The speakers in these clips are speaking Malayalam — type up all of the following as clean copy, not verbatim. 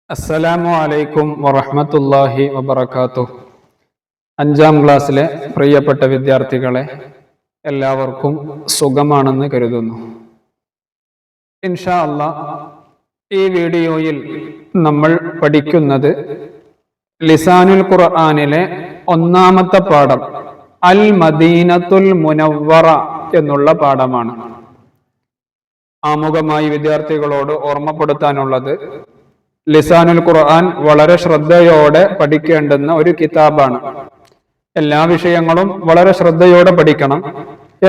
അസ്സലാമു അലൈക്കും വറഹ്മത്തുള്ളാഹി വബറകാതുഹു. 5ാം ക്ലാസ്സിലെ പ്രിയപ്പെട്ട വിദ്യാർത്ഥികളെ, എല്ലാവർക്കും സുഖമാണെന്ന് കരുതുന്നു. ഇൻഷാ അല്ലാഹ് ഈ വീഡിയോയിൽ നമ്മൾ പഠിക്കുന്നത് ലിസാനുൽ ഖുർആനിലെ 1ാമത്തെ പാഠം അൽ മദീനത്തുൽ മുനവ്വറ എന്നുള്ള പാഠമാണ്. ആമുഖമായി വിദ്യാർത്ഥികളോട് ഓർമ്മപ്പെടുത്താനുള്ളത്, ലിസാനുൽ ഖുർആൻ വളരെ ശ്രദ്ധയോടെ പഠിക്കേണ്ടുന്ന ഒരു കിതാബാണ്. എല്ലാ വിഷയങ്ങളും വളരെ ശ്രദ്ധയോടെ പഠിക്കണം.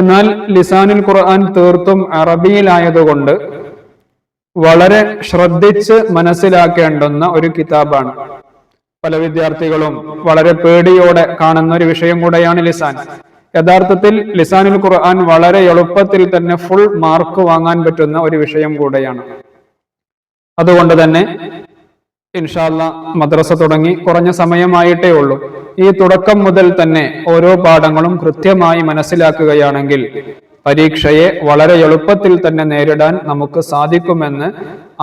എന്നാൽ ലിസാനുൽ ഖുർആൻ തീർത്തും അറബിയിലായതുകൊണ്ട് വളരെ ശ്രദ്ധിച്ച് മനസ്സിലാക്കേണ്ടുന്ന ഒരു കിതാബാണ്. പല വിദ്യാർത്ഥികളും വളരെ പേടിയോടെ കാണുന്ന ഒരു വിഷയം കൂടെയാണ് ലിസാൻ. യഥാർത്ഥത്തിൽ ലിസാനുൽ ഖുർആൻ വളരെ എളുപ്പത്തിൽ തന്നെ ഫുൾ മാർക്ക് വാങ്ങാൻ പറ്റുന്ന ഒരു വിഷയം കൂടെയാണ്. അതുകൊണ്ട് തന്നെ ഇൻഷാ അല്ലാഹ് മദ്രസ തുടങ്ങി കുറഞ്ഞ സമയമായിട്ടേ ഉള്ളൂ. ഈ തുടക്കം മുതൽ തന്നെ ഓരോ പാഠങ്ങളും കൃത്യമായി മനസ്സിലാക്കുകയാണെങ്കിൽ പരീക്ഷയെ വളരെ എളുപ്പത്തിൽ തന്നെ നേരിടാൻ നമുക്ക് സാധിക്കുമെന്ന്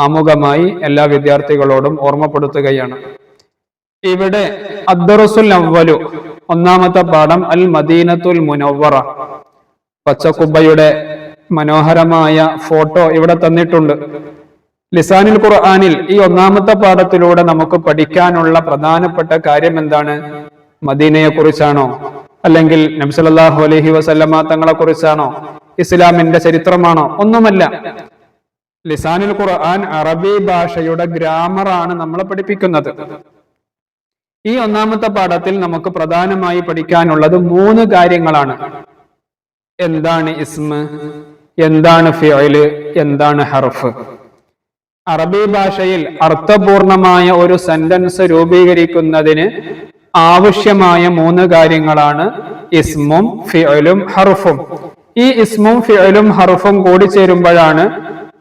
ആമുഖമായി എല്ലാ വിദ്യാർത്ഥികളോടും ഓർമ്മപ്പെടുത്തുകയാണ്. ഇവിടെ അദ്ദറുസുൽ അവ്വലു 1ാമത്തെ പാഠം അൽ മദീനത്തുൽ മുനവ്വറ. പച്ചക്കുബ്ബയുടെ മനോഹരമായ ഫോട്ടോ ഇവിടെ തന്നിട്ടുണ്ട്. ലിസാനുൽ ഖുർആനിൽ ഈ 1ാമത്തെ പാഠത്തിലൂടെ നമുക്ക് പഠിക്കാനുള്ള പ്രധാനപ്പെട്ട കാര്യം എന്താണ്? മദീനയെ കുറിച്ചാണോ, അല്ലെങ്കിൽ നബി സല്ലല്ലാഹു അലൈഹി വസല്ലമ തങ്ങളെ കുറിച്ചാണോ, ഇസ്ലാമിന്റെ ചരിത്രമാണോ? ഒന്നുമല്ല. ലിസാനുൽ ഖുർആൻ അറബി ഭാഷയുടെ ഗ്രാമറാണ് നമ്മളെ പഠിപ്പിക്കുന്നത്. ഈ 1ാമത്തെ പാഠത്തിൽ നമുക്ക് പ്രധാനമായി പഠിക്കാനുള്ളത് 3 കാര്യങ്ങളാണ്. എന്താണ് ഇസ്മ്, എന്താണ് ഫിഅല്, എന്താണ് ഹർഫ്. അറബി ഭാഷയിൽ അർത്ഥപൂർണമായ ഒരു സെന്റൻസ് രൂപീകരിക്കുന്നതിന് ആവശ്യമായ 3 കാര്യങ്ങളാണ് ഇസ്മും ഫിഅലും ഹർഫും. ഈ ഇസ്മും ഫിഅലും ഹർഫും കൂടി ചേരുമ്പോഴാണ്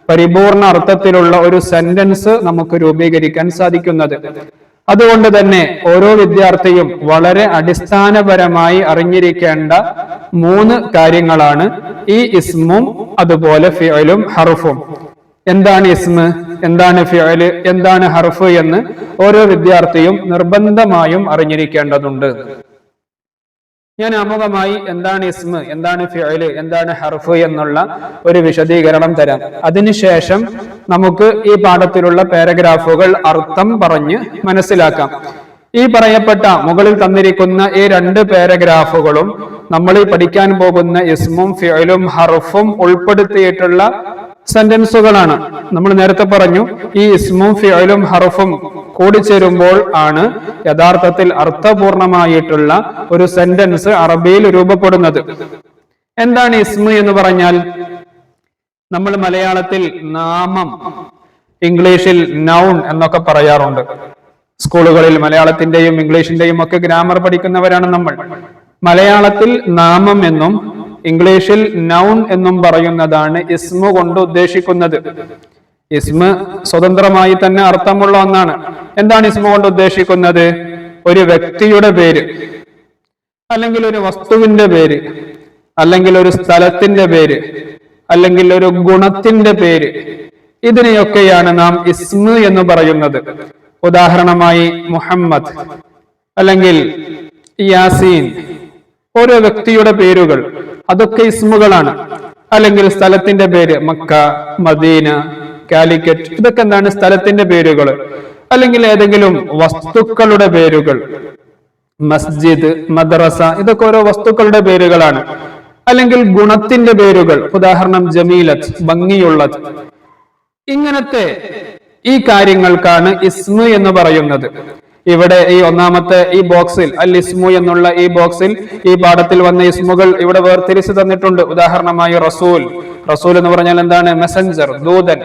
പരിപൂർണ അർത്ഥത്തിലുള്ള ഒരു സെന്റൻസ് നമുക്ക് രൂപീകരിക്കാൻ സാധിക്കുന്നത്. അതുകൊണ്ട് തന്നെ ഓരോ വിദ്യാർത്ഥിയും വളരെ അടിസ്ഥാനപരമായി അറിഞ്ഞിരിക്കേണ്ട 3 കാര്യങ്ങളാണ് ഈ ഇസ്മും അതുപോലെ ഫിഅലും ഹർഫും. എന്താണ് ഇസ്മ്, എന്താണ് ഫിഅല്, എന്താണ് ഹർഫ് എന്ന് ഓരോ വിദ്യാർത്ഥിയും നിർബന്ധമായും അറിഞ്ഞിരിക്കേണ്ടതുണ്ട്. ഞാൻ ആമുഖമായി എന്താണ് ഇസ്മ്, എന്താണ് ഫിഅല്, എന്താണ് ഹർഫ് എന്നുള്ള ഒരു വിശദീകരണം തരാം. അതിനുശേഷം നമുക്ക് ഈ പാഠത്തിലുള്ള പാരഗ്രാഫുകൾ അർത്ഥം പറഞ്ഞ് മനസ്സിലാക്കാം. ഈ പറയപ്പെട്ട മുകളിൽ തന്നിരിക്കുന്ന ഈ 2 പാരഗ്രാഫുകളും നമ്മൾ ഈ പഠിക്കാൻ പോകുന്ന ഇസ്മും ഫിഅലും ഹർഫും ഉൾപ്പെടുത്തിയിട്ടുള്ള സെന്റൻസുകളാണ്. നമ്മൾ നേരത്തെ പറഞ്ഞു, ഈ ഇസ്മും ഫിഅലും ഹർഫും കൂടിച്ചേരുമ്പോൾ ആണ് യഥാർത്ഥത്തിൽ അർത്ഥപൂർണമായിട്ടുള്ള ഒരു സെന്റൻസ് അറബിയിൽ രൂപപ്പെടുന്നത്. എന്താണ് ഇസ്മ് എന്ന് പറഞ്ഞാൽ? നമ്മൾ മലയാളത്തിൽ നാമം, ഇംഗ്ലീഷിൽ നൗൺ എന്നൊക്കെ പറയാറുണ്ട്. സ്കൂളുകളിൽ മലയാളത്തിന്റെയും ഇംഗ്ലീഷിന്റെയും ഒക്കെ ഗ്രാമർ പഠിക്കുന്നവരാണ് നമ്മൾ. മലയാളത്തിൽ നാമം എന്നും ഇംഗ്ലീഷിൽ നൗൺ എന്നും പറയുന്നതാണ് ഇസ്മു കൊണ്ട് ഉദ്ദേശിക്കുന്നത്. ഇസ്മ് സ്വതന്ത്രമായി തന്നെ അർത്ഥമുള്ള ഒന്നാണ്. എന്താണ് ഇസ്മു കൊണ്ട് ഉദ്ദേശിക്കുന്നത്? ഒരു വ്യക്തിയുടെ പേര്, അല്ലെങ്കിൽ ഒരു വസ്തുവിന്റെ പേര്, അല്ലെങ്കിൽ ഒരു സ്ഥലത്തിന്റെ പേര്, അല്ലെങ്കിൽ ഒരു ഗുണത്തിന്റെ പേര്. ഇതിനെയൊക്കെയാണ് നാം ഇസ്മ് എന്ന് പറയുന്നത്. ഉദാഹരണമായി മുഹമ്മദ്, അല്ലെങ്കിൽ യാസീൻ, ഓരോ വ്യക്തിയുടെ പേരുകൾ, അതൊക്കെ ഇസ്മുകളാണ്. അല്ലെങ്കിൽ സ്ഥലത്തിന്റെ പേര് മക്ക, മദീന, കാലിക്കറ്റ്, ഇതൊക്കെ എന്താണ്? സ്ഥലത്തിന്റെ പേരുകൾ. അല്ലെങ്കിൽ ഏതെങ്കിലും വസ്തുക്കളുടെ പേരുകൾ, മസ്ജിദ്, മദ്രസ, ഇതൊക്കെ ഓരോ വസ്തുക്കളുടെ പേരുകളാണ്. അല്ലെങ്കിൽ ഗുണത്തിന്റെ പേരുകൾ, ഉദാഹരണം ജമീലത്ത്, ഭംഗിയുള്ളത്. ഇങ്ങനത്തെ ഈ കാര്യങ്ങൾക്കാണ് ഇസ്മു എന്ന് പറയുന്നത്. ഇവിടെ ഈ 1ാമത്തെ ഈ ബോക്സിൽ അൽ ഇസ്മു എന്നുള്ള ഈ ബോക്സിൽ ഈ പാഠത്തിൽ വന്ന ഇസ്മുകൾ ഇവിടെ വേർതിരിച്ച് തന്നിട്ടുണ്ട്. ഉദാഹരണമായി റസൂൽ. റസൂൽ എന്ന് പറഞ്ഞാൽ എന്താണ്? മെസഞ്ചർ, ദൂതൻ.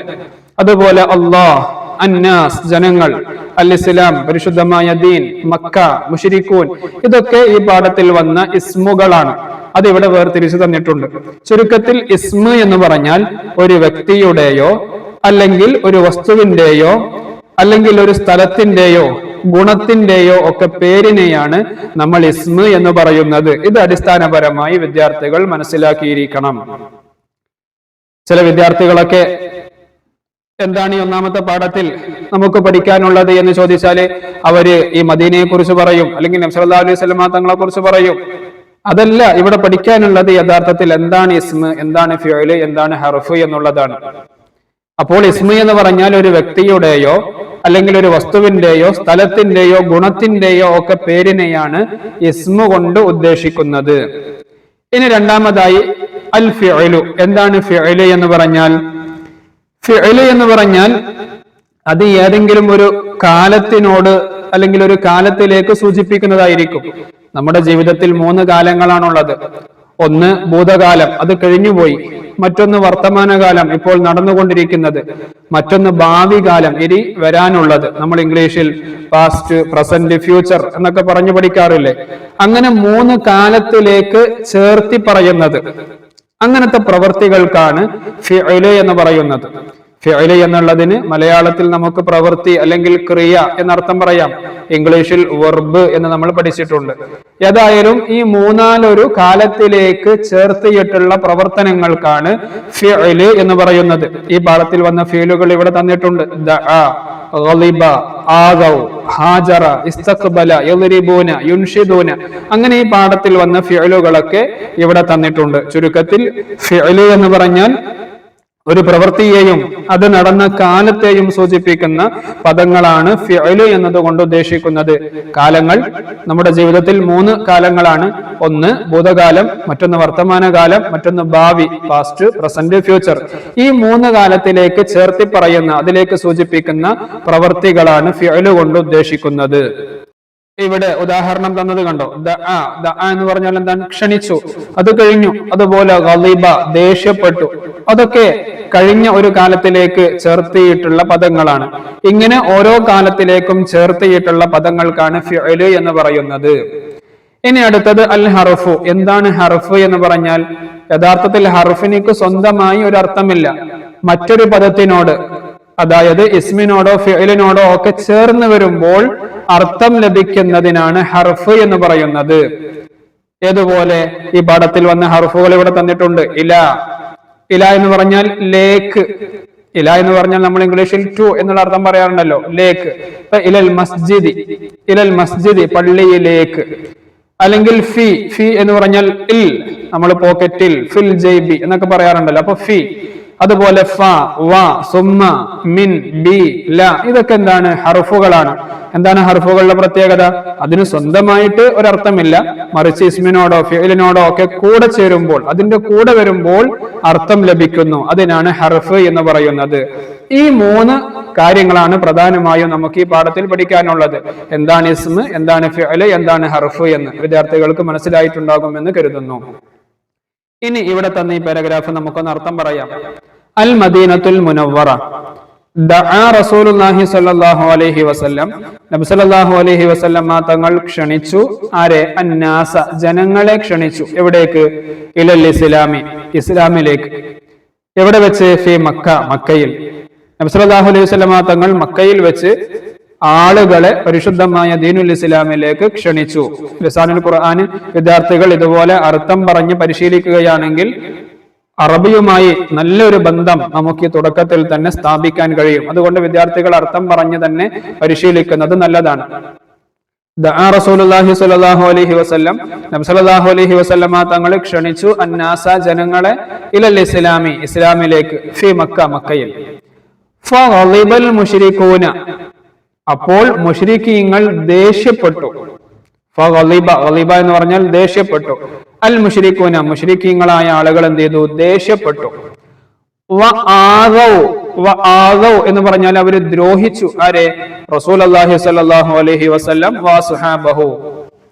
അതുപോലെ അല്ലാഹ്, അന്നാസ്, ജനങ്ങൾ, അൽ ഇസ്ലാം, പരിശുദ്ധമായ ദീൻ, മക്ക, മുശ്രിക്കൂൻ, ഇതൊക്കെ ഈ പാഠത്തിൽ വന്ന ഇസ്മുകളാണ്. അത് ഇവിടെ വേർതിരിച്ച് തന്നിട്ടുണ്ട്. ചുരുക്കത്തിൽ ഇസ്മു എന്ന് പറഞ്ഞാൽ ഒരു വ്യക്തിയുടെയോ അല്ലെങ്കിൽ ഒരു വസ്തുവിന്റെയോ അല്ലെങ്കിൽ ഒരു സ്ഥലത്തിന്റെയോ ഗുണത്തിന്റെയോ ഒക്കെ പേരിനെയാണ് നമ്മൾ ഇസ്മ് എന്ന് പറയുന്നത്. ഇത് അടിസ്ഥാനപരമായി വിദ്യാർത്ഥികൾ മനസ്സിലാക്കിയിരിക്കണം. ചില വിദ്യാർത്ഥികളൊക്കെ എന്താണ് ഈ ഒന്നാമത്തെ പാഠത്തിൽ നമുക്ക് പഠിക്കാനുള്ളത് എന്ന് ചോദിച്ചാല് അവര് ഈ മദീനയെ കുറിച്ച് പറയും, അല്ലെങ്കിൽ നബി സല്ലല്ലാഹു അലൈഹി വസല്ലമ തങ്ങളെ കുറിച്ച് പറയും. അതല്ല ഇവിടെ പഠിക്കാനുള്ളത് യഥാർത്ഥത്തിൽ എന്താണ് ഇസ്മ, എന്താണ് ഫിഅല്, എന്താണ് ഹർഫ് എന്നുള്ളതാണ്. അപ്പോൾ ഇസ്മ എന്ന് പറഞ്ഞാൽ ഒരു വ്യക്തിയുടെയോ അല്ലെങ്കിൽ ഒരു വസ്തുവിന്റെയോ സ്ഥലത്തിന്റെയോ ഗുണത്തിന്റെയോ ഒക്കെ പേരിനെയാണ് ഇസ്മ കൊണ്ട് ഉദ്ദേശിക്കുന്നത്. ഇനി രണ്ടാമതായി അൽ ഫിഅലു. എന്താണ് ഫിഅല് എന്ന് പറഞ്ഞാൽ? ഫിഅല് എന്ന് പറഞ്ഞാൽ അത് ഏതെങ്കിലും ഒരു കാലത്തിനോട് അല്ലെങ്കിൽ ഒരു കാലത്തിലേക്ക് സൂചിപ്പിക്കുന്നതായിരിക്കും. നമ്മുടെ ജീവിതത്തിൽ 3 കാലങ്ങളാണുള്ളത്. ഒന്ന് ഭൂതകാലം, അത് കഴിഞ്ഞുപോയി. മറ്റൊന്ന് വർത്തമാനകാലം, ഇപ്പോൾ നടന്നുകൊണ്ടിരിക്കുന്നത്. മറ്റൊന്ന് ഭാവി കാലം, ഇനി വരാനുള്ളത്. നമ്മൾ ഇംഗ്ലീഷിൽ പാസ്റ്റ്, പ്രസന്റ്, ഫ്യൂച്ചർ എന്നൊക്കെ പറഞ്ഞു പഠിക്കാറില്ലേ? അങ്ങനെ 3 കാലത്തിലേക്ക് ചേർത്തി പറയുന്നത്, അങ്ങനത്തെ പ്രവൃത്തികൾക്കാണ് ഫിഅല് എന്ന് പറയുന്നത്. ഫിഅല് എന്നുള്ളതിന് മലയാളത്തിൽ നമുക്ക് പ്രവൃത്തി അല്ലെങ്കിൽ ക്രിയ എന്നർത്ഥം പറയാം. ഇംഗ്ലീഷിൽ വെർബ് എന്ന് നമ്മൾ പഠിച്ചിട്ടുണ്ട്. ഏതായാലും ഈ 3-4 കാലത്തിലേക്ക് ചേർത്തിയിട്ടുള്ള പ്രവർത്തനങ്ങൾക്കാണ് ഫിഅല് എന്ന് പറയുന്നത്. ഈ പാഠത്തിൽ വന്ന ഫിഅലുകൾ ഇവിടെ തന്നിട്ടുണ്ട്. ദഅ, ഗളിബ, ആഗൗ, ഹാജറ, ഇസ്തഖ്ബല, യദ്രിബൂന, യുൻഷിദൂന. അങ്ങനെ ഈ പാഠത്തിൽ വന്ന ഫിഅലുകളൊക്കെ ഇവിടെ തന്നിട്ടുണ്ട്. ചുരുക്കത്തിൽ ഫിഅല് എന്ന് പറഞ്ഞാൽ ഒരു പ്രവൃത്തിയെയും അത് നടന്ന കാലത്തെയും സൂചിപ്പിക്കുന്ന പദങ്ങളാണ് ഫിഅല് എന്നതുകൊണ്ട് ഉദ്ദേശിക്കുന്നത്. കാലങ്ങൾ നമ്മുടെ ജീവിതത്തിൽ 3 കാലങ്ങളാണ്. ഒന്ന് ഭൂതകാലം, മറ്റൊന്ന് വർത്തമാനകാലം, മറ്റൊന്ന് ഭാവി, പാസ്റ്റ്, പ്രസന്റ്, ഫ്യൂച്ചർ. ഈ 3 കാലത്തിലേക്ക് ചേർത്തി പറയുന്ന, അതിലേക്ക് സൂചിപ്പിക്കുന്ന പ്രവൃത്തികളാണ് ഫിഅല് കൊണ്ട് ഉദ്ദേശിക്കുന്നത്. ഇവിടെ ഉദാഹരണം തന്നത് കണ്ടോ? ദഅ എന്ന് പറഞ്ഞാൽ എന്താണ്? ക്ഷണിച്ചു, അത് കഴിഞ്ഞു. അതുപോലെ ഗളിബ, ദേഷ്യപ്പെട്ടു, അതൊക്കെ കഴിഞ്ഞ ഒരു കാലത്തിലേക്ക് ചേർത്തിയിട്ടുള്ള പദങ്ങളാണ്. ഇങ്ങനെ ഓരോ കാലത്തിലേക്കും ചേർത്തിയിട്ടുള്ള പദങ്ങൾക്കാണ് ഫിഅല് എന്ന് പറയുന്നത്. ഇനി അടുത്തത് അൽ ഹർഫു. എന്താണ് ഹർഫ് എന്ന് പറഞ്ഞാൽ? യഥാർത്ഥത്തിൽ ഹർഫിനിക്ക് സ്വന്തമായി ഒരു അർത്ഥമില്ല. മറ്റൊരു പദത്തിനോട്, അതായത് ഇസ്മിനോടോ ഫിഅലിനോടോ ഒക്കെ ചേർന്ന് വരുമ്പോൾ അർത്ഥം ലഭിക്കുന്നതിനാണ് ഹർഫ് എന്ന് പറയുന്നത്. ഏതുപോലെ ഈ പാഠത്തിൽ വന്ന ഹർഫുകൾ ഇവിടെ തന്നിട്ടുണ്ട്. ഇല, ഇല എന്ന് പറഞ്ഞാൽ ലേക്ക്. ഇല എന്ന് പറഞ്ഞാൽ നമ്മൾ ഇംഗ്ലീഷിൽ ടു എന്നുള്ള അർത്ഥം പറയാറുണ്ടല്ലോ, ലേക്ക്. ഇലൽ മസ്ജിദി, ഇലൽ മസ്ജിദി, പള്ളിയിലേക്ക്. അല്ലെങ്കിൽ ഫി, ഫി എന്ന് പറഞ്ഞാൽ ഇൽ, നമ്മൾ പോക്കറ്റിൽ, ഫിൽ ജൈബി എന്നൊക്കെ പറയാറുണ്ടല്ലോ, അപ്പൊ ഫി. അതുപോലെ ഫ, വ, സുമ്മ, മിൻ, ബി, ല, ഇതൊക്കെ എന്താണ്? ഹർഫുകളാണ്. എന്താണ് ഹർഫുകളുടെ പ്രത്യേകത? അതിന് സ്വന്തമായിട്ട് ഒരർത്ഥമില്ല, മറിച്ച് ഇസ്മിനോടോ ഫിഅലിനോടോ ഒക്കെ കൂടെ ചേരുമ്പോൾ, അതിന്റെ കൂടെ വരുമ്പോൾ അർത്ഥം ലഭിക്കുന്നു. അതിനാണ് ഹർഫ് എന്ന് പറയുന്നത്. ഈ 3 കാര്യങ്ങളാണ് പ്രധാനമായും നമുക്ക് ഈ പാഠത്തിൽ പഠിക്കാനുള്ളത്. എന്താണ് ഇസ്മ, എന്താണ് ഫിഅല്, എന്താണ് ഹർഫ് എന്ന് വിദ്യാർത്ഥികൾക്ക് മനസ്സിലായിട്ടുണ്ടാകുമെന്ന് കരുതുന്നു. ഇനി ഇവിടെ തന്നെ ഈ പാരഗ്രാഫ് നമുക്കൊന്ന് അർത്ഥം പറയാം. അൽ മദീനത്തുൽ മുനവ്വറ. ദഅ റസൂലുള്ളാഹി സ്വല്ലല്ലാഹു അലൈഹി വസല്ലം. നബി സല്ലല്ലാഹു അലൈഹി വസല്ലം തങ്ങൾ ക്ഷണിച്ചു. ആരെ? അന്നാസ, ജനങ്ങളെ ക്ഷണിച്ചു. എവിടേക്ക്? ഇലൽ ഇസ്ലാമി, ഇസ്ലാമിലേക്ക്. എവിടെ വെച്ച്? ഫി മക്ക, മക്കയിൽ. നബി സല്ലല്ലാഹു അലൈഹി വസല്ലം തങ്ങൾ മക്കയിൽ വെച്ച് ആളുകളെ പരിശുദ്ധമായ ദീനുൽ ഇസ്ലാമിലേക്ക് ക്ഷണിച്ചു. ലിസാനുൽ ഖുർആൻ വിദ്യാർത്ഥികൾ ഇതുപോലെ അർത്ഥം പറഞ്ഞ് പരിശീലിക്കുകയാണെങ്കിൽ അറബിയുമായി നല്ലൊരു ബന്ധം നമുക്ക് ഈ തുടക്കത്തിൽ തന്നെ സ്ഥാപിക്കാൻ കഴിയും. അതുകൊണ്ട് വിദ്യാർത്ഥികൾ അർത്ഥം പറഞ്ഞ് തന്നെ പരിശീലിക്കുന്നത് നല്ലതാണ്. ദഅ റസൂലുള്ളാഹി സ്വല്ലല്ലാഹു അലൈഹി വസല്ലം. നബി സല്ലല്ലാഹു അലൈഹി വസല്ലമ തങ്ങൾ ക്ഷണിച്ചു അന്നാസ, ജനങ്ങളെ, ഇലൽ ഇസ്ലാമി, ഇസ്ലാമിലേക്ക്, ഫി മക്ക, മക്കയിൽ. ഫഗളിബൽ മുശ്രികൂന, അപ്പോൾ മുശ്രിക്കീങ്ങൾ ദേഷ്യപ്പെട്ടു. ഫഗളിബ, ഗളിബ എന്ന് പറഞ്ഞാൽ ദേഷ്യപ്പെട്ടു. അൽ മുശ്രികൂന, മുശ്രിക്കീങ്ങളായ ആളുകൾ എന്ത് ചെയ്തു? ദേഷ്യപ്പെട്ടു. വആദൗ എന്ന് പറഞ്ഞാൽ അവര് ദ്രോഹിച്ചു. ആരെ? റസൂലുള്ളാഹി സ്വല്ലല്ലാഹു അലൈഹി വസല്ലം വസുഹാബഹു,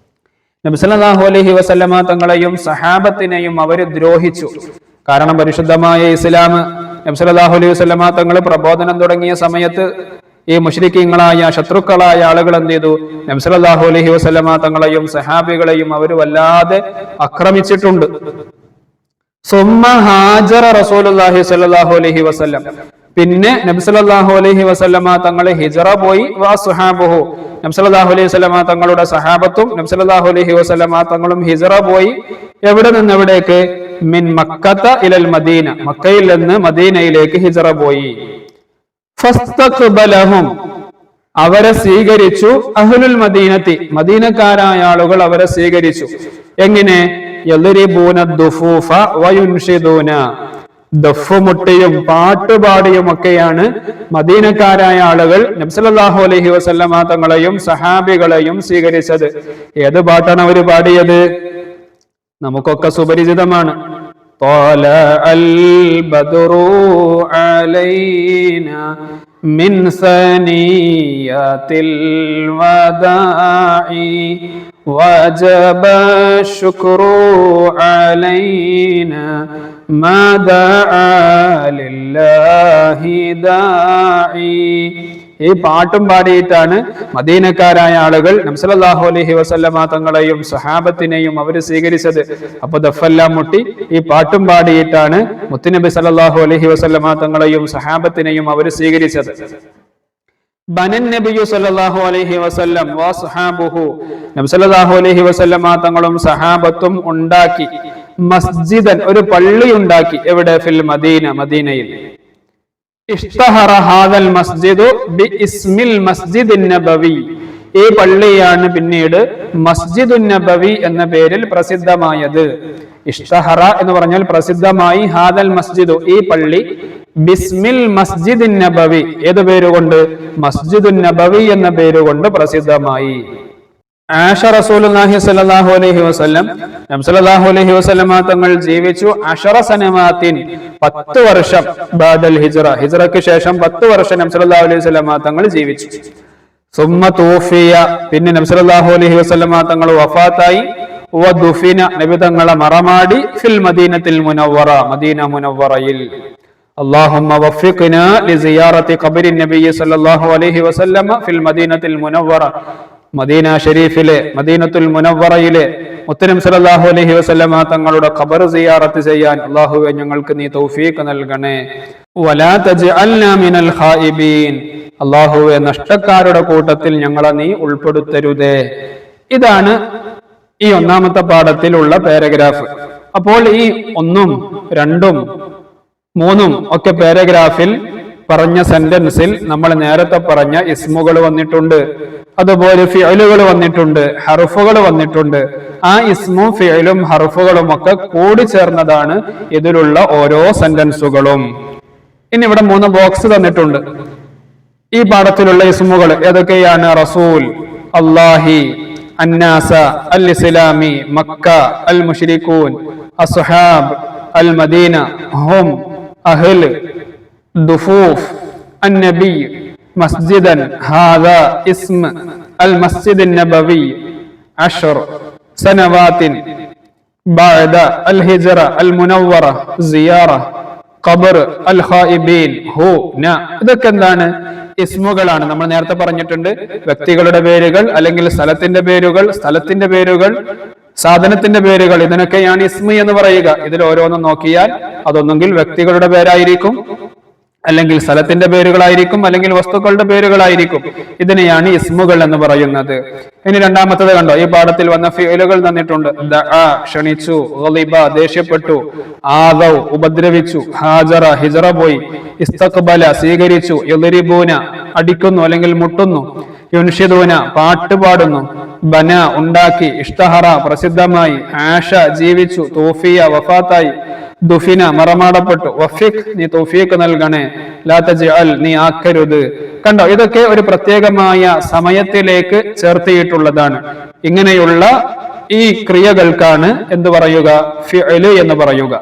നബി സല്ലല്ലാഹു അലൈഹി വസല്ലമ തങ്ങളെയും സഹാബത്തിനെയും അവര് ദ്രോഹിച്ചു. കാരണം പരിശുദ്ധമായ ഇസ്ലാം നബി സല്ലല്ലാഹു അലൈഹി വസല്ലമ തങ്ങൾ പ്രബോധനം തുടങ്ങിയ സമയത്ത് ഈ മുശ്രിക്കീങ്ങളായ ശത്രുക്കളായ ആളുകൾ എന്ത് ചെയ്തു? നബി സല്ലല്ലാഹു അലൈഹി വസല്ലമ തങ്ങളെയും സഹാബികളെയും അവർ വല്ലാതെ ആക്രമിച്ചിട്ടുണ്ട്. സുമ്മ ഹാജറ റസൂലുള്ളാഹി സ്വല്ലല്ലാഹു അലൈഹി വസല്ലം, പിന്നെ നബി സല്ലല്ലാഹു അലൈഹി വസല്ലമ തങ്ങളെ ഹിജറ പോയി. വസുഹാബുഹു, നബി സല്ലല്ലാഹു അലൈഹി വസല്ലമ തങ്ങളുടെ സഹാബത്തും നബി സല്ലല്ലാഹു അലൈഹി വസല്ലമ തങ്ങളും ഹിജറ പോയി. എവിടെ നിന്ന് എവിടേക്ക്? മിൻ മക്കത്ത ഇലൽ മദീന, മക്കയിൽ നിന്ന് മദീനയിലേക്ക് ഹിജറ പോയി. ഫസ്തഖ്ബലഹും അവരെ സ്വീകരിച്ചു. അഹ്ലുൽ മദീനത്തി മദീനക്കാരായ ആളുകൾ അവരെ സ്വീകരിച്ചു. എങ്ങനെ? യദ്രിബൂന ദുഫൂഫ വയുൻഷിദൂന, ദഫ്മുട്ടിയും പാട്ടുപാടിയും ഒക്കെയാണ് മദീനക്കാരായ ആളുകൾ നബി സല്ലല്ലാഹു അലൈഹി വസല്ലമ തങ്ങളെയും സഹാബികളെയും സ്വീകരിച്ചത്. ഏത് പാട്ടാണ് അവർ പാടിയത്? നമുക്കൊക്കെ സുപരിചിതമാണ്. ത്വലഅൽ ബദ്റു അലൈനാ മിൻ സനിയത്തിൽ വദാഇ വജബ ശുക്രു അലൈനാ മാ ദഅ ലില്ലാഹി ദാഇ. ഈ പാട്ടും പാടിയിട്ടാണ് മദീനക്കാരായ ആളുകൾ നബി സല്ലല്ലാഹു അലൈഹി വസല്ലമ തങ്ങളെയും സഹാബത്തിനെയും അവർ സ്വീകരിച്ചത്. അപ്പൊ ദഫെല്ലാം മുട്ടി ഈ പാട്ടും പാടിയിട്ടാണ് മുത്തുനബി സല്ലല്ലാഹു അലൈഹി വസല്ലമ തങ്ങളെയും സഹാബത്തിനെയും അവർ സ്വീകരിച്ചത്. ബനൻ നബിയു സല്ലല്ലാഹു അലൈഹി വസല്ലം വസ്ഹാബുഹു, നബി സല്ലല്ലാഹു അലൈഹി വസല്ലമ തങ്ങളും സഹാബത്തും ഉണ്ടാക്കി മസ്ജിദൻ, ഒരു പള്ളി ഉണ്ടാക്കി. എവിടെ? ഫിൽ മദീന, മദീനയിൽ. ഇഷ്തഹറ ഹാദൽ മസ്ജിദു ബിഇസ്മിൽ മസ്ജിദിൻ നബവി, ഈ പള്ളിയാണ് പിന്നീട് മസ്ജിദുൻ നബവി എന്ന പേരിൽ പ്രസിദ്ധമായത്. ഇഷ്തഹറ എന്ന് പറഞ്ഞാൽ പ്രസിദ്ധമായി. ഹാദൽ മസ്ജിദു, ഈ പള്ളി. ബിസ്മിൽ മസ്ജിദിൻ നബവി, ഏത് പേരുകൊണ്ട്? മസ്ജിദുൻ നബവി എന്ന പേരുകൊണ്ട് പ്രസിദ്ധമായി. ആയിഷ റസൂലുള്ളാഹി സ്വല്ലല്ലാഹു അലൈഹി വസല്ലം നബി സല്ലല്ലാഹു അലൈഹി വസല്ലമ തങ്ങൾ ജീവിച്ചു 10 സനവാത്തിൻ, 10 വർഷം. ബഅദൽ ഹിജ്റ, ഹിജ്റയ്ക്ക് ശേഷം 10 വർഷം നബി സല്ലല്ലാഹു അലൈഹി വസല്ലമ തങ്ങൾ ജീവിച്ചു. സുമ്മ തൂഫിയ, പിന്നെ നബി സല്ലല്ലാഹു അലൈഹി വസല്ലമ തങ്ങൾ വഫാത്തായി. വദുഫിന, നബി തങ്ങളെ മറമാടി. ഫിൽ മദീനത്തിൽ മുനവ്വറ, മദീന മുനവ്വറയിൽ. اللهم وفقنا لزيارة قبر النبي صلى الله عليه وسلم في المدينة المنورة. മദീന ഷരീഫിലെ മദീനത്തുൽ മുനവ്വറയിലെ മുത്തനബി സല്ലല്ലാഹു അലൈഹി വസല്ലമ തങ്ങളുടെ ഖബർ സിയാറത്ത് ചെയ്യാൻ അല്ലാഹുവേ ഞങ്ങൾക്ക് നീ തൗഫീഖ് നൽകണേ. വലാ തജ്അൽനാ മിനൽ ഖായിബീൻ, അല്ലാഹുവേ നഷ്ടക്കാരുടെ കൂട്ടത്തിൽ ഞങ്ങളെ നീ ഉൾപ്പെടുത്തരുതേ. ഇതാണ് ഈ ഒന്നാമത്തെ പാഠത്തിലുള്ള പാരഗ്രാഫ്. അപ്പോൾ ഈ 1, 2, 3 ഒക്കെ പാരഗ്രാഫിൽ പറഞ്ഞ സെന്റൻസിൽ നമ്മൾ നേരത്തെ പറഞ്ഞ ഇസ്മുകൾ വന്നിട്ടുണ്ട്, അതുപോലെ ഫിഅലുകൾ വന്നിട്ടുണ്ട്, ഹർഫുകൾ വന്നിട്ടുണ്ട്. ആ ഇസ്മും ഫിഅലും ഹർഫുകളും ഒക്കെ കൂടി ചേർന്നതാണ് ഇതിലുള്ള ഓരോ സെന്റൻസുകളും. ഇനി ഇവിടെ 3 ബോക്സ് തന്നിട്ടുണ്ട്. ഈ പാഠത്തിലുള്ള ഇസ്മുകൾ ഏതൊക്കെയാണ്? റസൂൽ, അല്ലാഹി, അന്നാസ, അൽ ഇസ്ലാമി, മക്ക, അൽ മുശ്രികൂൻ, അസ്ഹാബ്, അൽ മദീന, ഹും, അഹ്ൽ, ദുഫൂഫ്, അന്നബി, مسجدا هذا اسم المسجد النبوي 10 سنوات بعد الهجرة المنورة زيارة قبر الخائبين هنا. ഇതൊക്കെ എന്താണ്? ഇസ്മുകളാണ്. നമ്മൾ നേരത്തെ പറഞ്ഞിട്ടുണ്ട്, വ്യക്തികളുടെ പേരുകൾ അല്ലെങ്കിൽ സ്ഥലത്തിന്റെ പേരുകൾ, സ്ഥലത്തിന്റെ പേരുകൾ, സാധനത്തിന്റെ പേരുകൾ, ഇതിനൊക്കെയാണ് ഇസ്മി എന്ന് പറയുക. ഇതിൽ ഓരോന്നും നോക്കിയാൽ അതൊന്നെങ്കിൽ വ്യക്തികളുടെ പേരായിരിക്കും, അല്ലെങ്കിൽ സ്ഥലത്തിന്റെ പേരുകളായിരിക്കും, അല്ലെങ്കിൽ വസ്തുക്കളുടെ പേരുകളായിരിക്കും. ഇതിനെയാണ് ഇസ്മുകൾ എന്ന് പറയുന്നത്. ഇനി രണ്ടാമത്തത് കണ്ടോ, ഈ പാഠത്തിൽ വന്ന ഫിഅലുകൾ തന്നിട്ടുണ്ട്. ദഅ ക്ഷണിച്ചു, ഗളിബ ദേഷ്യപ്പെട്ടു, ആദൗ ഉപദ്രവിച്ചു, ഹാജറ ഹിജറ പോയി, ഇസ്തഖ്ബല സ്വീകരിച്ചു, യദ്രിബൂന അടിക്കുന്നു അല്ലെങ്കിൽ മുട്ടുന്നു, യുൻഷിദൂന പാട്ട് പാടുന്നു, ബന ഉണ്ടാക്കി, ഇഷ്തഹറ പ്രസിദ്ധമായി, ആഷ ജീവിച്ചു, തൂഫിയ വഫാത്തായി, ദുഫിന മറമാടപ്പെട്ടു, വഫിഖ് നീ തൗഫീഖ് നൽകണേ, ലാ തജ്അൽ നീ ആക്കരുത്. കണ്ടോ, ഇതൊക്കെ ഒരു പ്രത്യേകമായ സമയത്തിലേക്ക് ചേർത്തിയിട്ടുള്ളതാണ്. ഇങ്ങനെയുള്ള ഈ ക്രിയകൾക്കാണ് എന്ത് പറയുക? ഫിഅല് എന്ന് പറയുക.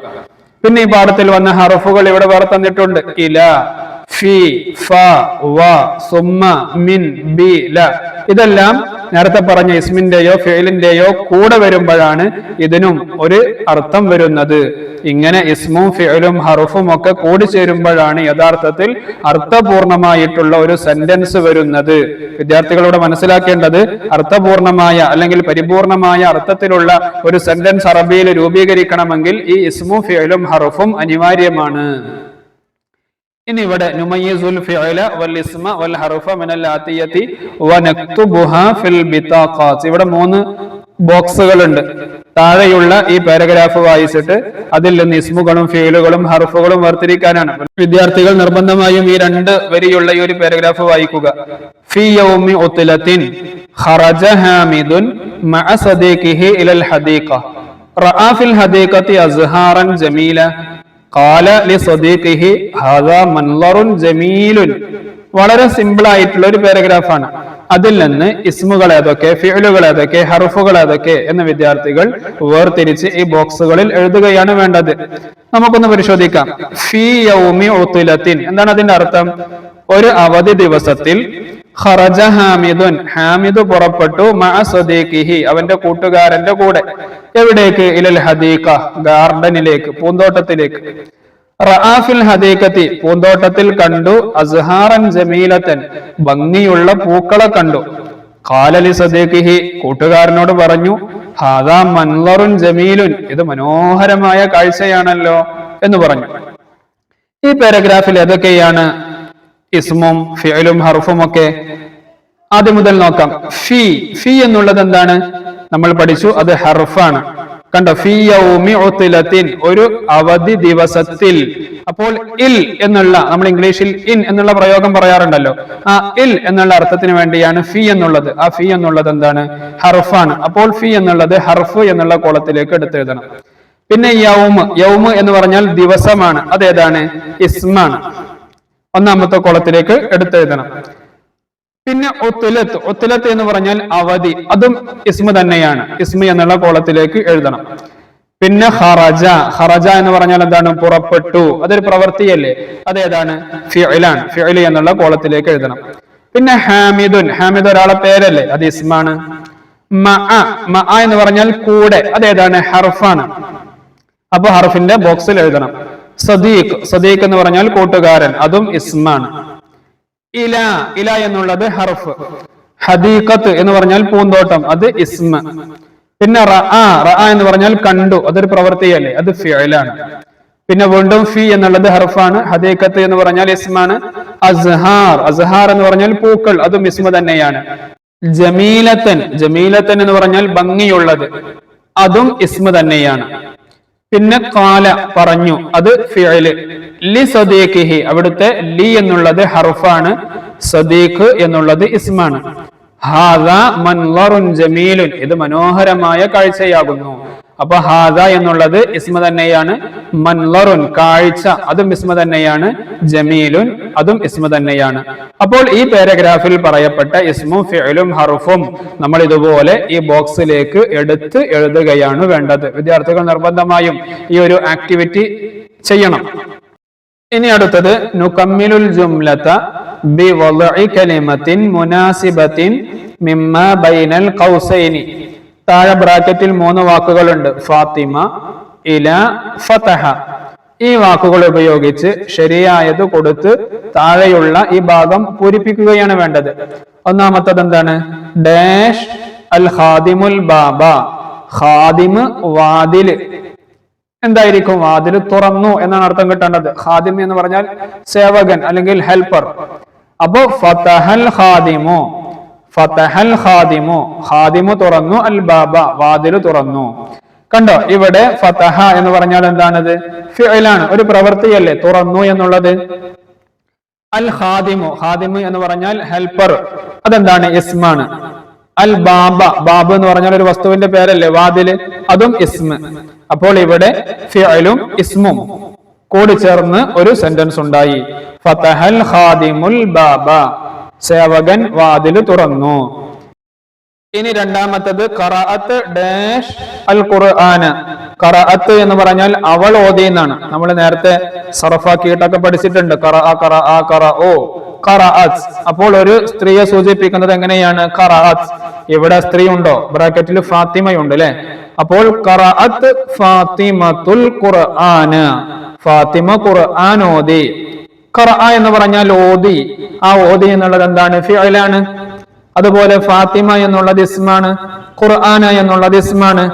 പിന്നെ ഈ പാഠത്തിൽ വന്ന ഹർഫുകൾ ഇവിടെ വേറെ തന്നിട്ടുണ്ട്. ഇല, ഫി, ഫ, വ, സുമ്മ, മിൻ, ബി, ല. ഇതെല്ലാം നേരത്തെ പറഞ്ഞ ഇസ്മിന്റെയോ ഫിഅലിന്റെയോ കൂടെ വരുമ്പോഴാണ് ഇതിനും ഒരു അർത്ഥം വരുന്നത്. ഇങ്ങനെ ഇസ്മും ഫിഅലും ഹർഫും ഒക്കെ കൂടി ചേരുമ്പോഴാണ് യഥാർത്ഥത്തിൽ അർത്ഥപൂർണമായിട്ടുള്ള ഒരു സെന്റൻസ് വരുന്നത്. വിദ്യാർത്ഥികളോട് മനസ്സിലാക്കേണ്ടത്, അർത്ഥപൂർണമായ അല്ലെങ്കിൽ പരിപൂർണമായ അർത്ഥത്തിലുള്ള ഒരു സെന്റൻസ് അറബിയിൽ രൂപീകരിക്കണമെങ്കിൽ ഈ ഇസ്മും ഫിഅലും ഹർഫും അനിവാര്യമാണ്. ഇനി ഇവിടെ നുമയ്യിസുൽ ഫിഅല വൽ ഇസ്മ വൽ ഹർഫ മിനൽ ആതിയതി വനക്തുബുഹാ ഫിൽ ബിതാഖാത്ത്. ഇവിടെ 3 ബോക്സുകൾ ഉണ്ട്. താഴെയുള്ള ഈ പാരഗ്രാഫ് വായിച്ചിട്ട് അതിൽ നിന്ന് ഇസ്മുകളും ഫീലുകളും ഹർഫുകളും വേർതിരിക്കാനാണ്. വിദ്യാർത്ഥികൾ നിർബന്ധമായും ഈ 2 വരിയുള്ള ഈ ഒരു പാരഗ്രാഫ് വായിക്കുക. ഫീ യൗമി ഉത്ലത്തിൻ ഖറജ ഹാമിദുൻ മഅ സദീഖിഹി ഇലൽ ഹദീഖ റഅ ഫിൽ ഹദീഖത്തി അസ്ഹാറൻ ജമീല ഖാല ലി സദീഖിഹി ഹാദാ മൻളറുൻ ജമീലുൻ. വളരെ സിമ്പിൾ ആയിട്ടുള്ള ഒരു പാരഗ്രാഫാണ്. അതിൽ നിന്ന് ഇസ്മുകൾ ഏതൊക്കെ, ഫിഅലുകൾ ഏതൊക്കെ, ഹർഫുകൾ ഏതൊക്കെ എന്ന് വിദ്യാർത്ഥികൾ വേർതിരിച്ച് ഈ ബോക്സുകളിൽ എഴുതുകയാണ് വേണ്ടത്. നമുക്കൊന്ന് പരിശോധിക്കാം. ഫീ യൗമി ഉത്ലത്തിൻ എന്താണ് അതിന്റെ അർത്ഥം? ഒരു അവധി ദിവസത്തിൽ ഖറജ ഹാമിദുൻ ഹാമിദ് പുറപ്പെട്ടു മഅ സദീഖിഹി അവന്റെ കൂട്ടുകാരന്റെ കൂടെ. എവിടേക്ക്? ഇലൽ ഹദീഖ ഗാർഡനിലേക്ക്, പൂന്തോട്ടത്തിലേക്ക്. റഅ ഫിൽ ഹദീഖത്തി പൂന്തോട്ടത്തിൽ കണ്ടു അസ്ഹാറൻ ജമീലത്തൻ ഭംഗിയുള്ള പൂക്കളെ കണ്ടു. ഖാല ലി സദീഖിഹി കൂട്ടുകാരനോട് പറഞ്ഞു ഹാദാ മൻളറുൻ ജമീലുൻ ഇത് മനോഹരമായ കാഴ്ചയാണല്ലോ എന്ന് പറഞ്ഞു. ഈ പാരഗ്രാഫിൽ ഏതൊക്കെയാണ് ഇസ്മും ഫിഅലും ഹർഫും ഒക്കെ? ആദ്യം മുതൽ നോക്കാം. ഫീ ഫീ എന്നുള്ളത് എന്താണ്? നമ്മൾ പഠിച്ചു, അത് ഹർഫാണ്. കണ്ടോ? ഫീ യൗമി ഉത്ലത്തിൻ ഒരു അവധി ദിവസത്തിൽ. അപ്പോൾ ഇൽ എന്നുള്ള, നമ്മൾ ഇംഗ്ലീഷിൽ ഇൻ എന്നുള്ള പ്രയോഗം പറയാറുണ്ടല്ലോ, ആ ഇൽ എന്നുള്ള അർത്ഥത്തിന് വേണ്ടിയാണ് ഫീ എന്നുള്ളത്. ആ ഫീ എന്നുള്ളത് എന്താണ്? ഹർഫാണ്. അപ്പോൾ ഫീ എന്നുള്ളത് ഹർഫ് എന്നുള്ള കോളത്തിലേക്ക് എടുത്തെഴുതണം. പിന്നെ യൗമ് യൗമ് എന്ന് പറഞ്ഞാൽ ദിവസമാണ്. അതേതാണ്? ഇസ്മാണ്. ഒന്നാമത്തെ കോളത്തിലേക്ക് എടുത്തെഴുതണം. പിന്നെ ഒത്തുലത്ത് ഒത്തുലത്ത് എന്ന് പറഞ്ഞാൽ അവധി, അതും ഇസ്മ തന്നെയാണ്. ഇസ്മ എന്നുള്ള കോളത്തിലേക്ക് എഴുതണം. പിന്നെ ഖറജ ഖറജ എന്ന് പറഞ്ഞാൽ എന്താണ്? പുറപ്പെട്ടു, അതൊരു പ്രവൃത്തിയല്ലേ, അതേതാണ്? ഫിഅലാണ്. ഫിഅൽ എന്നുള്ള കോളത്തിലേക്ക് എഴുതണം. പിന്നെ ഹാമിദുൻ ഹാമിദ് ഒരാളെ പേരല്ലേ, അത് ഇസ്മാണ്. മഅ മഅ എന്ന് പറഞ്ഞാൽ കൂടെ, അതേതാണ്? ഹർഫാണ്. അപ്പൊ ഹർഫിന്റെ ബോക്സിൽ എഴുതണം. സദീഖ് സദീഖ് എന്ന് പറഞ്ഞാൽ കൂട്ടുകാരൻ, അതും ഇസ്മാണ്. ഇല ഇല എന്നുള്ളത് ഹർഫ്. ഹദീഖത്ത് എന്ന് പറഞ്ഞാൽ പൂന്തോട്ടം, അത് ഇസ്മ. പിന്നെ റഅ റഅ എന്ന് പറഞ്ഞാൽ കണ്ടു, അതൊരു പ്രവൃത്തിയല്ലേ, അത് ഫിഅലാണ്. പിന്നെ വീണ്ടും ഫി എന്നുള്ളത് ഹർഫാണ്. ഹദീഖത്ത് എന്ന് പറഞ്ഞാൽ ഇസ്മാണ്. അസ്ഹാർ അസ്ഹാർ എന്ന് പറഞ്ഞാൽ പൂക്കൾ, അതും ഇസ്മ തന്നെയാണ്. ജമീലത്തൻ ജമീലത്തൻ എന്ന് പറഞ്ഞാൽ ഭംഗിയുള്ളത്, അതും ഇസ്മ തന്നെയാണ്. പിന്നെ ഖാല പറഞ്ഞു, അത് ഫിഅല്. ലി സദീഖിഹി അവിടുത്തെ ലി എന്നുള്ളത് ഹർഫാണ്, സദീഖ് എന്നുള്ളത് ഇസ്മാണ്. ഹാദാ മൻളറുൻ ജമീലുൻ ഇത് മനോഹരമായ കാഴ്ചയാകുന്നു. അപ്പൊ ഹാദ എന്നുള്ളത് ഇസ്മ തന്നെയാണ്. മൻളറുൻ കാഴ്ച, അതും ഇസ്മ തന്നെയാണ്. ജമീലുൻ അതും ഇസ്മ തന്നെയാണ്. അപ്പോൾ ഈ പാരഗ്രാഫിൽ പറയപ്പെട്ട ഇസ്മും ഫിഅലും ഹർഫും നമ്മൾ ഇതുപോലെ ഈ ബോക്സിലേക്ക് എടുത്ത് എഴുതുകയാണ് വേണ്ടത്. വിദ്യാർത്ഥികൾ നിർബന്ധമായും ഈ ഒരു ആക്ടിവിറ്റി ചെയ്യണം. ഇനി അടുത്തത് നുകമ്മിലുൽ ജുംലത ബിവളഇ കലിമത്തിൻ മുനാസിബത്തിൻ മിമ്മാ ബൈനൽ ഖൗസൈനി. താഴെ ബ്രാക്കറ്റിൽ 3 വാക്കുകളുണ്ട്. ഫാത്തിമ, ഇല, ഫതഹ. ഈ വാക്കുകൾ ഉപയോഗിച്ച് ശരിയായത് കൊടുത്ത് താഴെയുള്ള ഈ ഭാഗം പൂരിപ്പിക്കുകയാണ് വേണ്ടത്. ഒന്നാമത്തത് എന്താണ്? ഡാഷ് അൽ ഖാദിമുൽ ബാബ. ഖാദിമ് വാതില്. എന്തായിരിക്കും? വാതില് തുറന്നു എന്നാണ് അർത്ഥം കിട്ടേണ്ടത്. ഖാദിം എന്ന് പറഞ്ഞാൽ സേവകൻ അല്ലെങ്കിൽ ഹെൽപ്പർ. അപ്പോ ഫതഹൽ ഖാദിമു ഫതഹൽ ഖാദിമു ഖാദിമു തുറന്നു, അൽ ബാബ വാതില് തുറന്നു. കണ്ടോ? ഇവിടെ ഫതഹ എന്ന് പറഞ്ഞാൽ എന്താണത്? ഫിഅലാണ്, ഒരു പ്രവൃത്തിയല്ലേ തുറന്നു എന്നുള്ളത്. അൽ ഖാദിമു ഖാദിമു എന്ന് പറഞ്ഞാൽ ഹെൽപ്പർ, അതെന്താണ്? ഇസ്മാണ്. അൽ ബാബ ബാബ് എന്ന് പറഞ്ഞാൽ ഒരു വസ്തുവിന്റെ പേരല്ലേ, വാതില്, അതും ഇസ്മ. അപ്പോൾ ഇവിടെ ഫിഅലും ഇസ്മും കൂടി ചേർന്ന് ഒരു സെന്റൻസ് ഉണ്ടായി. ഫതഹൽ ഖാദിമുൽ ബാബ സേവകൻ വാതില് തുറന്നു. ഇനി രണ്ടാമത്തത് ഖറഅത്ത് ഡാഷ് അൽ ഖുർആന. ഖറഅത്ത് എന്ന് പറഞ്ഞാൽ അവൾ ഓതി എന്നാണ്. നമ്മൾ നേരത്തെ സർഫാക്കിയിട്ടൊക്കെ പഠിച്ചിട്ടുണ്ട്. ഖറഅ ഖറഅ ഖറഉ ഖറഅത്ത്. അപ്പോൾ ഒരു സ്ത്രീയെ സൂചിപ്പിക്കുന്നത് എങ്ങനെയാണ്? ഖറഅത്ത്. ഇവിടെ സ്ത്രീ ഉണ്ടോ? ബ്രാക്കറ്റിൽ ഫാത്തിമയുണ്ട് അല്ലെ. അപ്പോൾ ഖറഅത്ത് ഫാത്തിമത്തുൽ ഖുർആന. ഫാത്തിമ ഖുർആൻ ഓതി. ഖറഅ എന്ന് പറഞ്ഞാൽ ഓതി. ആ ഓതി എന്നുള്ളത് എന്താണ്? ഫിഅലാണ്. അതുപോലെ ഫാത്തിമ എന്നുള്ളത് ഇസ്മാണ്, ഖുർആന എന്നുള്ളത് ഇസ്മാണ്.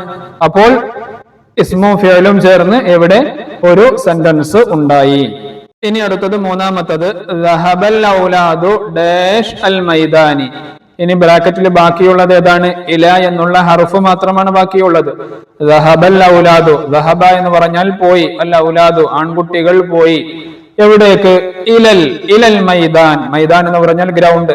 അപ്പോൾ ഇസ്മും ഫിഅലും ചേർന്ന് ഇവിടെ ഒരു സെന്റൻസ് ഉണ്ടായി. ഇനി അടുത്തത് മൂന്നാമത്തത് ദഹബൽ ഔലാദു ഡാഷ് അൽ മൈദാനി. ഇനി ബ്രാക്കറ്റിൽ ബാക്കിയുള്ളത് ഏതാണ്? ഇല എന്നുള്ള ഹർഫ് മാത്രമാണ് ബാക്കിയുള്ളത്. ദഹബൽ ഔലാദു, ദഹബ എന്ന് പറഞ്ഞാൽ പോയി, അൽ ഔലാദു ആൺകുട്ടികൾ പോയി. എവിടേക്ക്? ഇലൽ മൈദാൻ, മൈദാൻ എന്ന് പറഞ്ഞാൽ ഗ്രൗണ്ട്.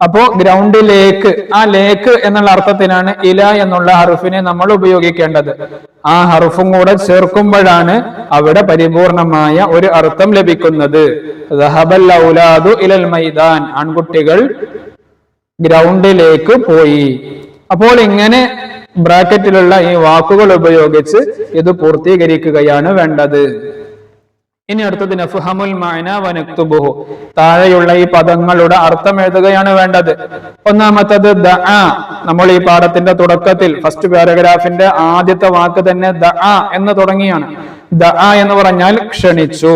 അപ്പോ ഗ്രൗണ്ടിലേക്ക്, ആ ലേക്ക് എന്നുള്ള അർത്ഥത്തിനാണ് ഇല എന്നുള്ള ഹർഫിനെ നമ്മൾ ഉപയോഗിക്കേണ്ടത്. ആ ഹർഫും കൂടെ ചേർക്കുമ്പോഴാണ് അവിടെ പരിപൂർണമായ ഒരു അർത്ഥം ലഭിക്കുന്നത്. ദഹബൽ ഔലാദു ഇലൽ മൈദാൻ, ആൺകുട്ടികൾ ഗ്രൗണ്ടിലേക്ക് പോയി. അപ്പോൾ ഇങ്ങനെ ബ്രാക്കറ്റിലുള്ള ഈ വാക്കുകൾ ഉപയോഗിച്ച് ഇത് പൂർത്തീകരിക്കുകയാണ് വേണ്ടത്. ഇനി അടുത്തത് നഫ്ഹമുൽ മഅന വനക്തുബുഹു, താഴെയുള്ള ഈ പദങ്ങളുടെ അർത്ഥം എഴുതുകയാണ് വേണ്ടത്. ഒന്നാമത്തത് ദഅ, നമ്മൾ ഈ പാഠത്തിന്റെ തുടക്കത്തിൽ ഫസ്റ്റ് പാരഗ്രാഫിന്റെ ആദ്യത്തെ വാക്ക് തന്നെ ദഅ എന്ന് തുടങ്ങിയാണ്. ദഅ എന്ന് പറഞ്ഞാൽ ക്ഷണിച്ചു.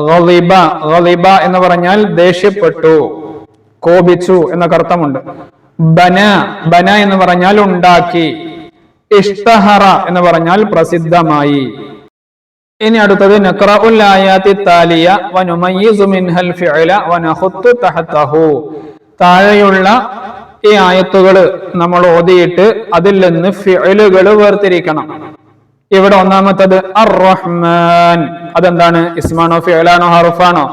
ഗളിബ, ഗളിബ എന്ന് പറഞ്ഞാൽ ദേഷ്യപ്പെട്ടു, കോപിച്ചു എന്നൊക്കെ അർത്ഥമുണ്ട്. ബന, ബന എന്ന് പറഞ്ഞാൽ ഉണ്ടാക്കി. ഇഷ്തഹറ എന്ന് പറഞ്ഞാൽ പ്രസിദ്ധമായി. ഇനി അടുത്തത് നഖറഉൽ ആയാതി താലിയ വനുമയ്യിസു മിൻഹൽ ഫിഅല വനഖുത്തു തഹതഹു, താഴെയുള്ള ഈ ആയത്തുകൾ നമ്മൾ ഓതിയിട്ട് അതിൽ നിന്ന് ഫിഅലുകൾ വേർതിരിക്കണം. ഇവിടെ ഒന്നാമത്തത് അർ റഹ്മാൻ, അതെന്താണ്? ഇസ്മാണോ ഫിഅലാണോ ഹർഫാണോ?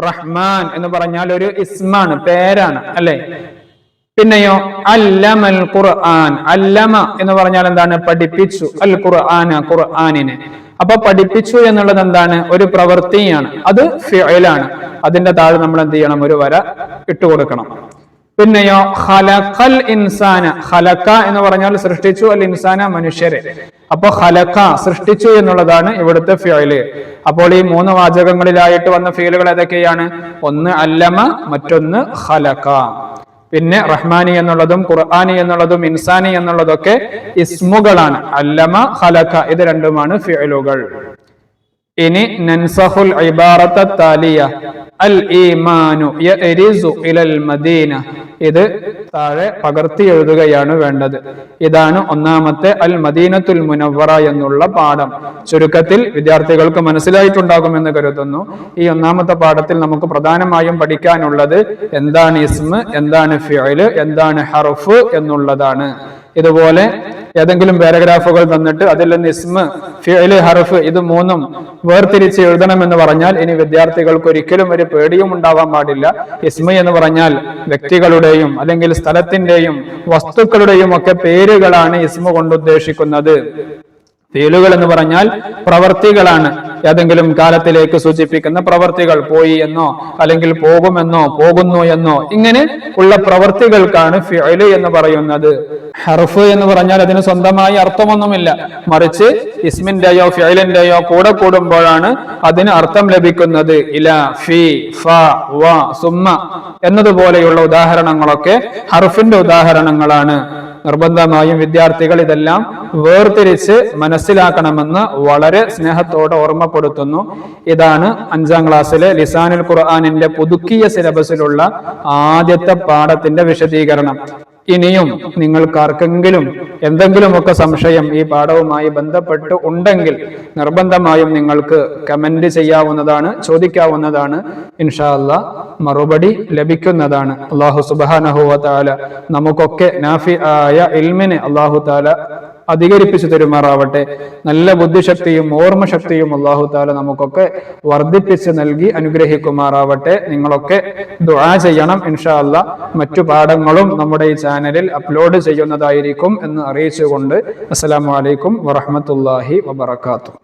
റഹ്മാൻ എന്ന് പറഞ്ഞാൽ ഒരു ഇസ്മാണ്, പേരാണ് അല്ലെ? പിന്നെയോ അല്ലമൽ ഖുർആൻ, അല്ലമ എന്ന് പറഞ്ഞാൽ എന്താണ്? പഠിപ്പിച്ചു. അൽ ഖുർആന, ഖുർആനിനെ. അപ്പൊ പഠിപ്പിച്ചു എന്നുള്ളത് എന്താണ്? ഒരു പ്രവൃത്തിയാണ്, അത് ഫിഅലാണ്. അതിന്റെ താഴെ നമ്മൾ എന്ത് ചെയ്യണം? ഒരു വര ഇട്ടുകൊടുക്കണം. പിന്നെയോ ഖലഖൽ ഇൻസാന, ഖലഖ എന്ന് പറഞ്ഞാൽ സൃഷ്ടിച്ചു, അൽ ഇൻസാന മനുഷ്യരെ. അപ്പൊ ഖലഖ സൃഷ്ടിച്ചു എന്നുള്ളതാണ് ഇവിടുത്തെ ഫിഅല്. അപ്പോൾ ഈ മൂന്ന് വാചകങ്ങളിലായിട്ട് വന്ന ഫിഅലുകൾ ഏതൊക്കെയാണ്? ഒന്ന് അല്ലമ, മറ്റൊന്ന് ഖലഖ. പിന്നെ റഹ്മാനി എന്നുള്ളതും ഖുർആനി എന്നുള്ളതും ഇൻസാനി എന്നുള്ളതൊക്കെ ഇസ്മുകളാണ്. അല്ലമ, ഖലഖ ഇത് രണ്ടുമാണ് ഫിഅലുകൾ. ഇനി നൻസഹുൽ ഇബാറത താലിയ അൽ ഈമാനു യരിസു ഇലൽ മദീന, ഇത് താഴെ പകർത്തി എഴുതുകയാണ് വേണ്ടത്. ഇതാണ് ഒന്നാമത്തെ അൽ മദീനത്തുൽ മുനവ്വറ എന്നുള്ള പാഠം. ചുരുക്കത്തിൽ വിദ്യാർത്ഥികൾക്ക് മനസ്സിലായിട്ടുണ്ടാകുമെന്ന് കരുതുന്നു. ഈ ഒന്നാമത്തെ പാഠത്തിൽ നമുക്ക് പ്രധാനമായും പഠിക്കാനുള്ളത് എന്താണ് ഇസ്മ്, എന്താണ് ഫിഅല്, എന്താണ് ഹർഫ് എന്നുള്ളതാണ്. ഇതുപോലെ ഏതെങ്കിലും പാരഗ്രാഫുകൾ തന്നിട്ട് അതിൽ നിന്ന് ഇസ്മ, ഫിഅല്, ഹർഫ് ഇത് മൂന്നും വേർതിരിച്ച് എഴുതണമെന്ന് പറഞ്ഞാൽ ഇനി വിദ്യാർത്ഥികൾക്ക് ഒരിക്കലും ഒരു പേടിയും ഉണ്ടാവാൻ പാടില്ല. ഇസ്മ എന്ന് പറഞ്ഞാൽ വ്യക്തികളുടെയും അല്ലെങ്കിൽ സ്ഥലത്തിന്റെയും വസ്തുക്കളുടെയും ഒക്കെ പേരുകളാണ് ഇസ്മ കൊണ്ട് ഉദ്ദേശിക്കുന്നത്. ഫീലുകൾ എന്ന് പറഞ്ഞാൽ പ്രവർത്തികളാണ്, ഏതെങ്കിലും കാലത്തിലേക്ക് സൂചിപ്പിക്കുന്ന പ്രവർത്തികൾ. പോയി എന്നോ അല്ലെങ്കിൽ പോകുമെന്നോ പോകുന്നു എന്നോ ഇങ്ങനെ ഉള്ള പ്രവർത്തികൾക്കാണ് ഫിഅല് എന്ന് പറയുന്നത്. ഹർഫ് എന്ന് പറഞ്ഞാൽ അതിന് സ്വന്തമായി അർത്ഥമൊന്നുമില്ല, മറിച്ച് ഇസ്മിന്റെയോ ഫിഅലിന്റെയോ കൂടെ കൂടുമ്പോഴാണ് അതിന് അർത്ഥം ലഭിക്കുന്നത്. ഇല, ഫി, ഫ, വ, സുമ്മ എന്നതുപോലെയുള്ള ഉദാഹരണങ്ങളൊക്കെ ഹർഫിന്റെ ഉദാഹരണങ്ങളാണ്. നിർബന്ധമായും വിദ്യാർത്ഥികൾ ഇതെല്ലാം വേർതിരിച്ച് മനസ്സിലാക്കണമെന്ന് വളരെ സ്നേഹത്തോടെ ഓർമ്മപ്പെടുത്തുന്നു. ഇതാണ് 5ാം ക്ലാസ്സിലെ ലിസാനുൽ ഖുർആനിന്റെ പുതുക്കിയ സിലബസിലുള്ള ആദ്യത്തെ പാഠത്തിന്റെ വിശദീകരണം. ഇനിയും നിങ്ങൾക്കാർക്കെങ്കിലും എന്തെങ്കിലുമൊക്കെ സംശയം ഈ പാഠവുമായി ബന്ധപ്പെട്ട് ഉണ്ടെങ്കിൽ നിർബന്ധമായും നിങ്ങൾക്ക് കമന്റ് ചെയ്യാവുന്നതാണ്, ചോദിക്കാവുന്നതാണ്. ഇൻഷാ അല്ലാഹ് മറുപടി ലഭിക്കുന്നതാണ്. അല്ലാഹു സുബ്ഹാനഹു വ തആല നമുക്കൊക്കെ നാഫിആയ ഇൽമിനെ അല്ലാഹു തആല അധികരിപ്പിച്ചു തരുമാറാവട്ടെ. നല്ല ബുദ്ധിശക്തിയും ഓർമ്മശക്തിയും അല്ലാഹു തആല നമുക്കൊക്കെ വർദ്ധിപ്പിച്ച് നൽകി അനുഗ്രഹിക്കുമാറാവട്ടെ. നിങ്ങളൊക്കെ ദുആ ചെയ്യണം. ഇൻഷാ അല്ലാഹ് മറ്റു പാഠങ്ങളും നമ്മുടെ ഈ ചാനലിൽ അപ്ലോഡ് ചെയ്യുന്നതായിരിക്കും എന്ന് അറിയിച്ചുകൊണ്ട് അസ്സലാമു അലൈക്കും വറഹ്മത്തുള്ളാഹി വബറകാതുഹു.